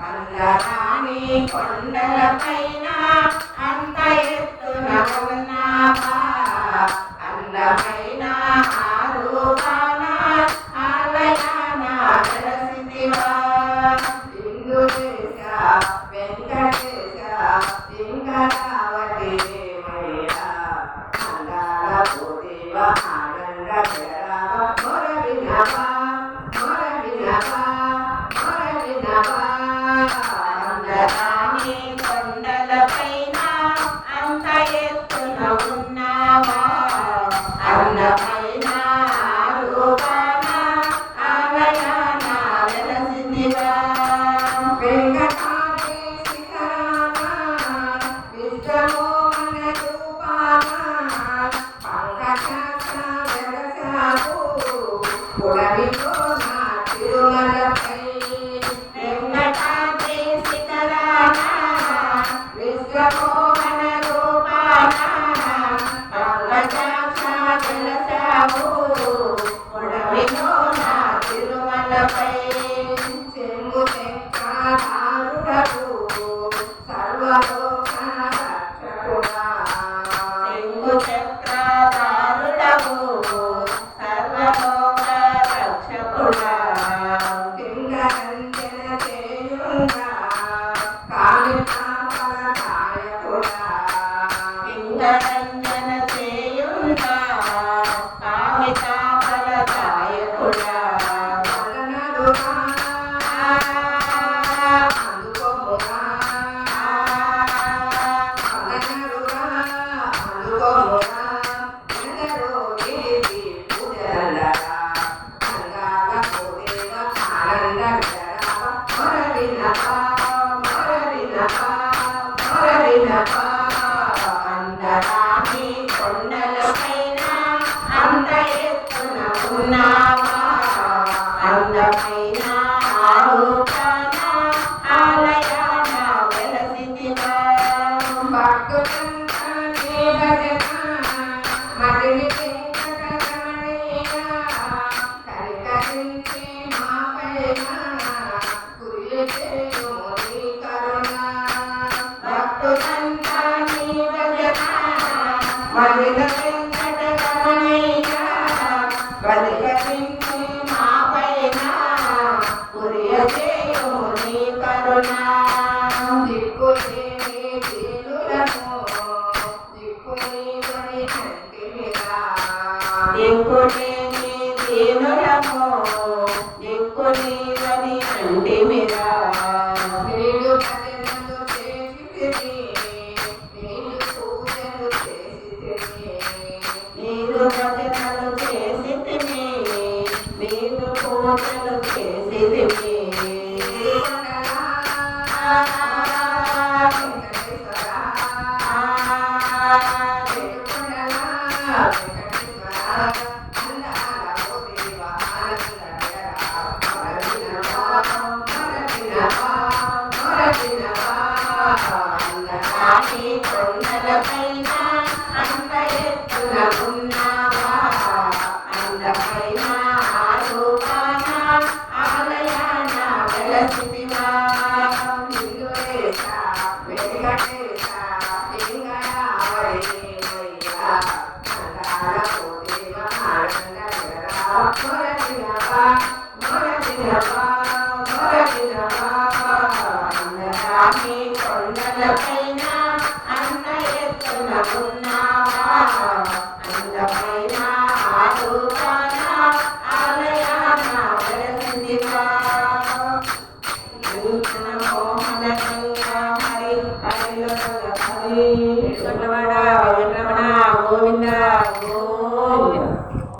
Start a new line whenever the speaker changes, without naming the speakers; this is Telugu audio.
అందరాని కొండలపైన అంత ఎత్తున ఉన్నావా అందమైన ఆ రూపాన ఆలయాన వెలసితివా ఇందుదేశ వెంకటేశ సింగరావతి దేవయ్యా అందాల పోదేవ ఆనంద జరావ మొర వినవా అందరాని కొండలపైన అంత ఎత్తున ఉన్నావా అందమైన రూపాన ఆలయాన వెలసితివా వెంకటాద్రి శిఖరాన విశ్వమోహన రూపాన పంకజాక్ష వెలసావు పుడమిలో నా తిరుమలపై వెంకటాద్రి శిఖరాన విశ్వమోహన రూపాన పంకజాక్ష వెలసావు పుడమిలో నా తిరుమలపై చెంగు చక్రధారుడవు సర్వలోక రక్షకుడా చెంగు చక్రధారుడవు సర్వలోక రక్షకుడా లింగరంజన చేయుండా కామితాఫలదాయకుడా లింగరంజన చేయుండా కామితాఫలదాయకుడా మదనరుగా అందుకోముగా మదనరుగా అందుకోముగా ఎందరో దేవి పూజలరా అంగాల పోదేవ ఆనంద జరావ మొర వినవా అందరాని కొండలపైన అంత ఎత్తున ఉన్నావా అందమైన ఆ రూపాన ఆలయాన వెలసితివా భక్తులంతా నీ భజన మదిని వెంకటరమణయ్య కనికరించి మాపైన కురిచేయుము నీ కరుణ భక్తులంతా నీ భజన మదిని వెంకటరమణయ్య కనికరించి మాపైన కురిచేయుము నీ కరుణ దిక్కులేని దీనులను దిక్కులేని అంటిమిరా దిక్కులేని దీనులను దిక్కులేని అంటిమిరా నీడు భజనలు చేసితివి నీడు పూజలు చేసితివి నీడు భజనలు చేసితివి నీడు పూజలు చేసితివి అందరాని కొండలపైన అంత ఎత్తున ఉన్నావా అందమైన ఆ రూపాన ఆలయాన వెలసితివా ఇందుదేశ వెంకటేశ లింగరావతి దేవయ్యా అందాల పోదేవ ఆనంద జరావ మొర వినవా అందరాని కొండలపైన అంత ఎత్తున ఉన్నావా అందమైన ఆ రూపాన ఆలయాన వెలసితివా మోహన హరి హరిలో హరి వెంకటరమణ గోవింద గోవింద